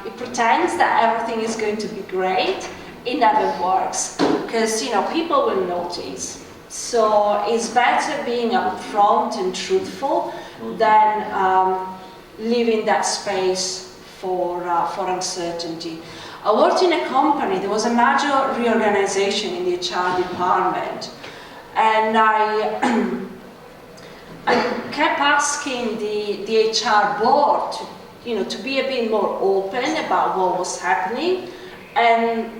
it pretends that everything is going to be great, it never works, because, people will notice. So it's better being upfront and truthful than leaving that space for uncertainty. I worked in a company, there was a major reorganization in the HR department, and I kept asking the HR board to be a bit more open about what was happening, and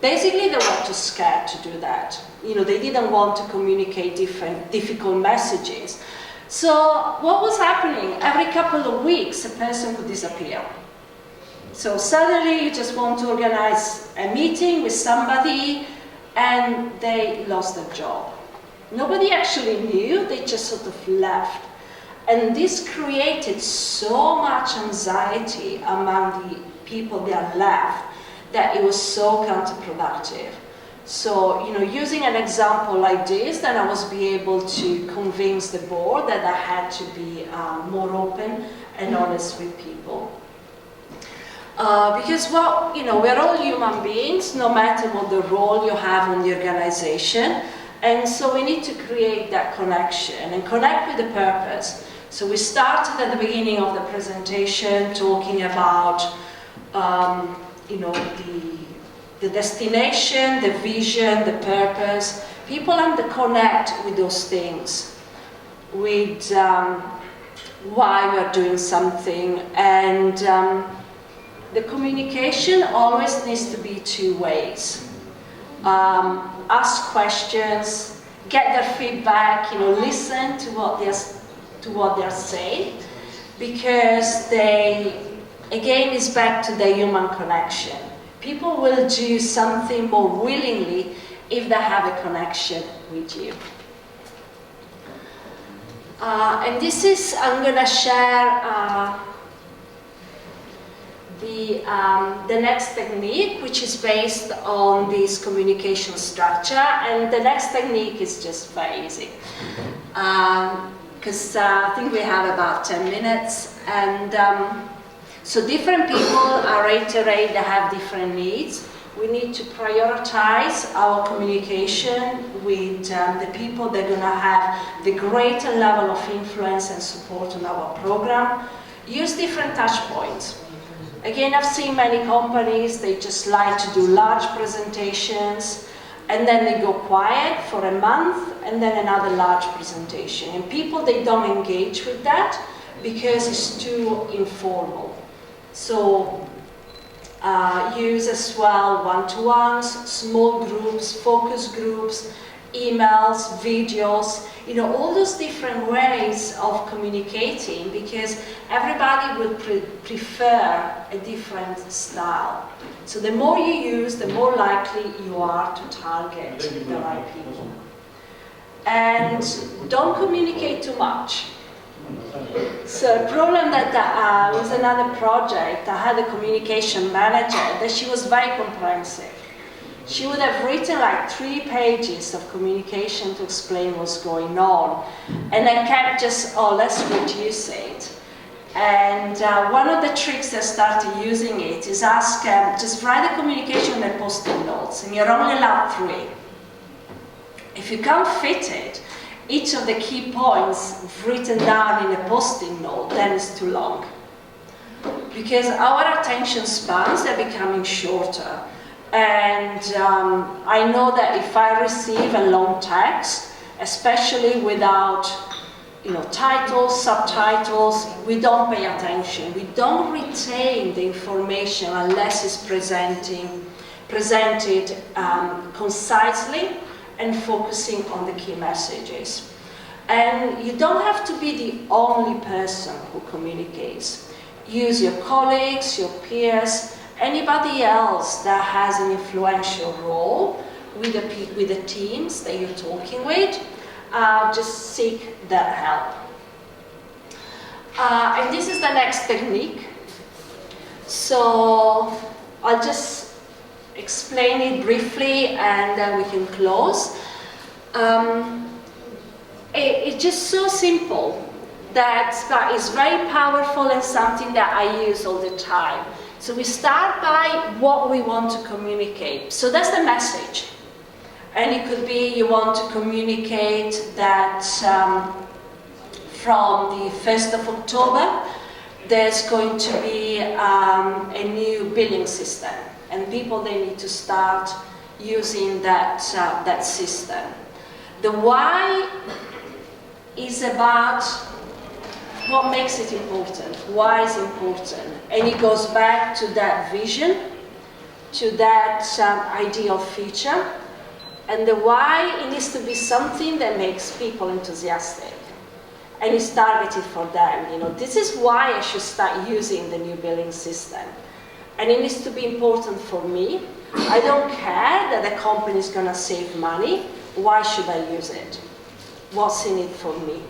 basically they were too scared to do that. They didn't want to communicate difficult messages. So what was happening? Every couple of weeks, a person would disappear. So suddenly you just want to organize a meeting with somebody and they lost their job. Nobody actually knew, they just sort of left. And this created so much anxiety among the people that left that it was so counterproductive. So, using an example like this, then I was able to convince the board that I had to be more open and honest with people. Because, we're all human beings, no matter what the role you have in the organization. And so we need to create that connection and connect with the purpose. So we started at the beginning of the presentation talking about, the destination, the vision, the purpose. People have to connect with those things, with why we're doing something. And the communication always needs to be two ways. Ask questions, get their feedback, listen to what they're saying, because again, it's back to the human connection. People will do something more willingly if they have a connection with you. And this is, I'm going to share the next technique, which is based on this communication structure. And the next technique is just very easy. Because I think we have about 10 minutes. And so different people, I reiterate, they have different needs. We need to prioritize our communication with the people that are going to have the greater level of influence and support on our program. Use different touch points. Again, I've seen many companies, they just like to do large presentations, and then they go quiet for a month, and then another large presentation. And people, they don't engage with that because it's too informal. So use as well one-to-ones, small groups, focus groups, emails, videos, you know, all those different ways of communicating, because everybody will prefer a different style. So the more you use, the more likely you are to target the right people. And don't communicate too much. So a problem that was another project, I had a communication manager that she was very comprehensive. She would have written like 3 pages of communication to explain what's going on, and I kept just, oh, let's reduce it. And one of the tricks I started using it is ask, just write the communication and post-it notes, and you're only allowed 3. If you can't fit it, each of the key points written down in a post-it note, then it's too long. Because our attention spans are becoming shorter. And I know that if I receive a long text, especially without, you know, titles, subtitles, we don't pay attention. We don't retain the information unless it's presented concisely and focusing on the key messages. And you don't have to be the only person who communicates. Use your colleagues, your peers, anybody else that has an influential role with the teams that you're talking with. Just seek that help. And this is the next technique. So I'll just explain it briefly and then we can close. It's just so simple that is very powerful and something that I use all the time. So we start by what we want to communicate. So that's the message. And it could be you want to communicate that from the 1st of October, there's going to be a new billing system. And people, they need to start using that system. The why is about what makes it important, why is important. And it goes back to that vision, to that ideal future. And the why, it needs to be something that makes people enthusiastic. And it's targeted for them. You know, this is why I should start using the new billing system. And it needs to be important for me. I don't care that the company is going to save money. Why should I use it? What's in it for me?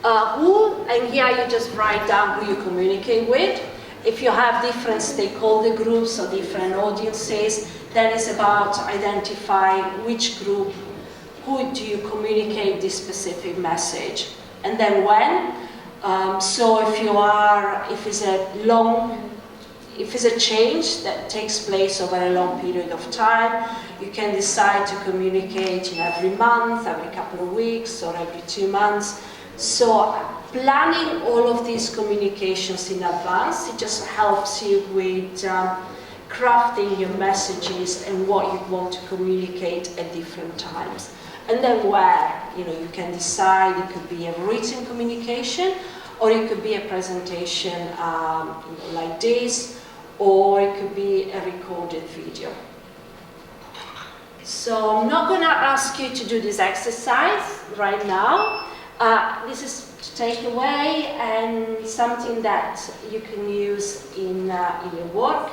Who, and here you just write down who you communicate with. If you have different stakeholder groups or different audiences, then it's about identifying which group, who do you communicate this specific message, and then when. So if it's a change that takes place over a long period of time, you can decide to communicate every month, every couple of weeks, or every 2 months. So planning all of these communications in advance, it just helps you with crafting your messages and what you want to communicate at different times. And then where, you know, you can decide, it could be a written communication, or it could be a presentation like this, or it could be a recorded video. So I'm not going to ask you to do this exercise right now. This is to take away and something that you can use in your work.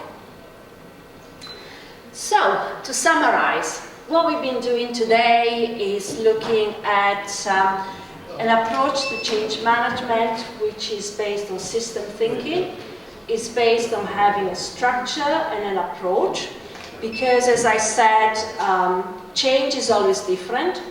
So, to summarize, what we've been doing today is looking at an approach to change management which is based on system thinking. It's based on having a structure and an approach, because as I said, change is always different,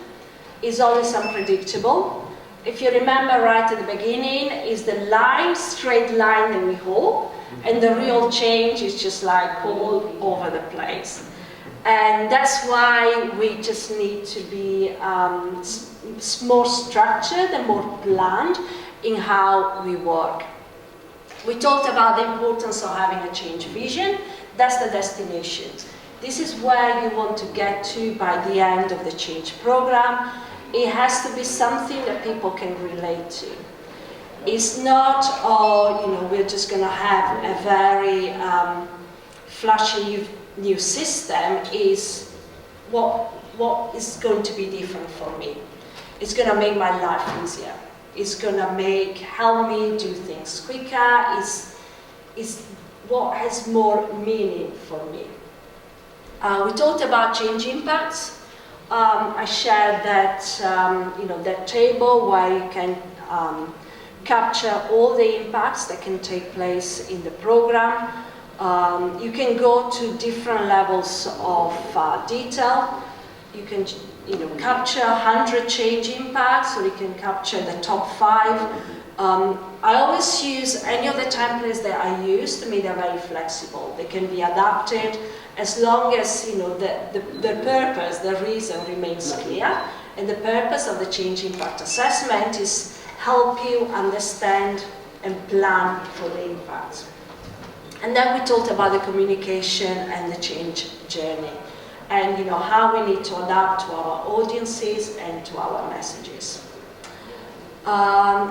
is always unpredictable. If you remember right at the beginning, is the line, straight line that we hope, and and the real change is just like all over the place. And that's why we just need to be more structured and more planned in how we work. We talked about the importance of having a change vision. That's the destination. This is where you want to get to by the end of the change program. It has to be something that people can relate to. It's not, oh, you know, we're just going to have a very flashy new system. Is what is going to be different for me. It's going to make my life easier. It's going to help me do things quicker. Is what has more meaning for me. We talked about change impacts. I shared that that table where you can capture all the impacts that can take place in the program. You can go to different levels of detail. You can capture 100 change impacts, or you can capture the top 5. I always use any of the templates that I use. To me, they're very flexible. They can be adapted as long as the purpose, the reason remains clear. And the purpose of the change impact assessment is help you understand and plan for the impact. And then we talked about the communication and the change journey, and how we need to adapt to our audiences and to our messages.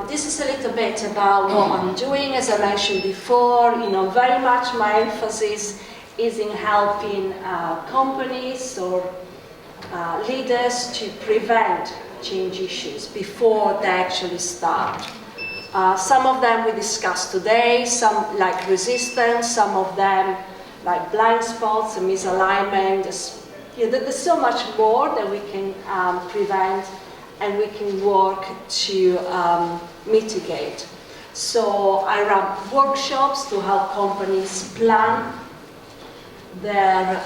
This is a little bit about what I'm doing. As I mentioned before, very much my emphasis is in helping companies or leaders to prevent change issues before they actually start. Some of them we discussed today, some like resistance, some of them like blind spots and misalignment. There's so much more that we can prevent and we can work to mitigate. So I run workshops to help companies plan their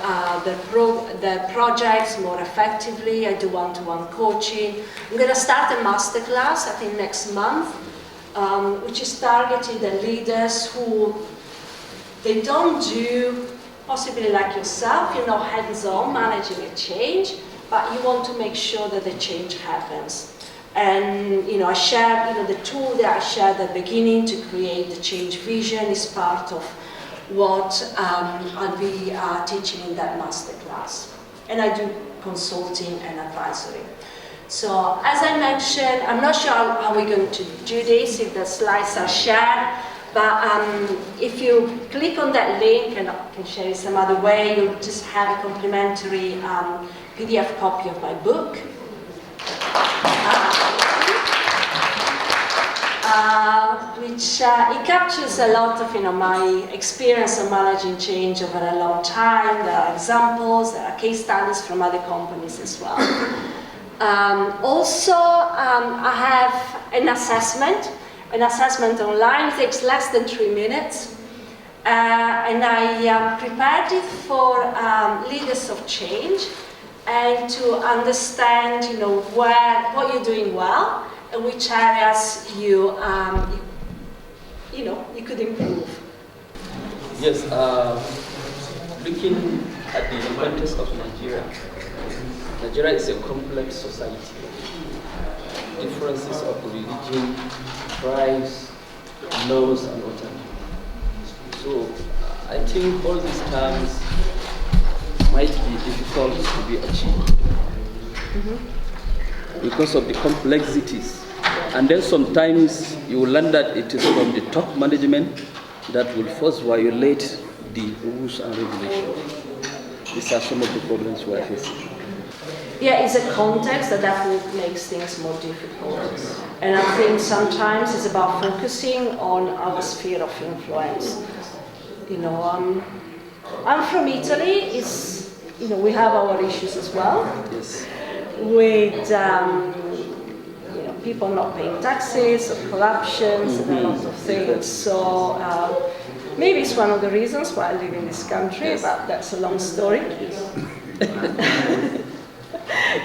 projects more effectively. I do one-to-one coaching. I'm going to start a masterclass, I think next month, which is targeted at leaders who they don't do, possibly like yourself, hands-on managing a change, but you want to make sure that the change happens. And I shared, the tool that I shared at the beginning to create the change vision is part of what I'll be teaching in that masterclass. And I do consulting and advisory. So as I mentioned, I'm not sure how we're going to do this, if the slides are shared, but if you click on that link, and I can share it some other way, you'll just have a complimentary PDF copy of my book. Which it captures a lot of my experience of managing change over a long time. There are examples, there are case studies from other companies as well. Also, I have an assessment. An assessment online takes less than 3 minutes. And I prepared it for leaders of change and to understand what you're doing well and which areas you could improve. Yes, looking at the context of Nigeria, Nigeria is a complex society. Differences of religion, tribes, laws, and what have you. So I think all these terms might be difficult to be achieved because of the complexities. And then sometimes you will learn that it is from the top management that will first violate the rules and regulations. These are some of the problems we are facing. Yeah, it's a context that definitely makes things more difficult. And I think sometimes it's about focusing on our sphere of influence. I'm from Italy. We have our issues as well. Yes. With people not paying taxes, or corruptions, and a lot of things. So maybe it's one of the reasons why I live in this country, but that's a long story.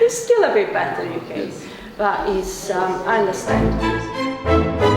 It's still a bit better UK, but I understand.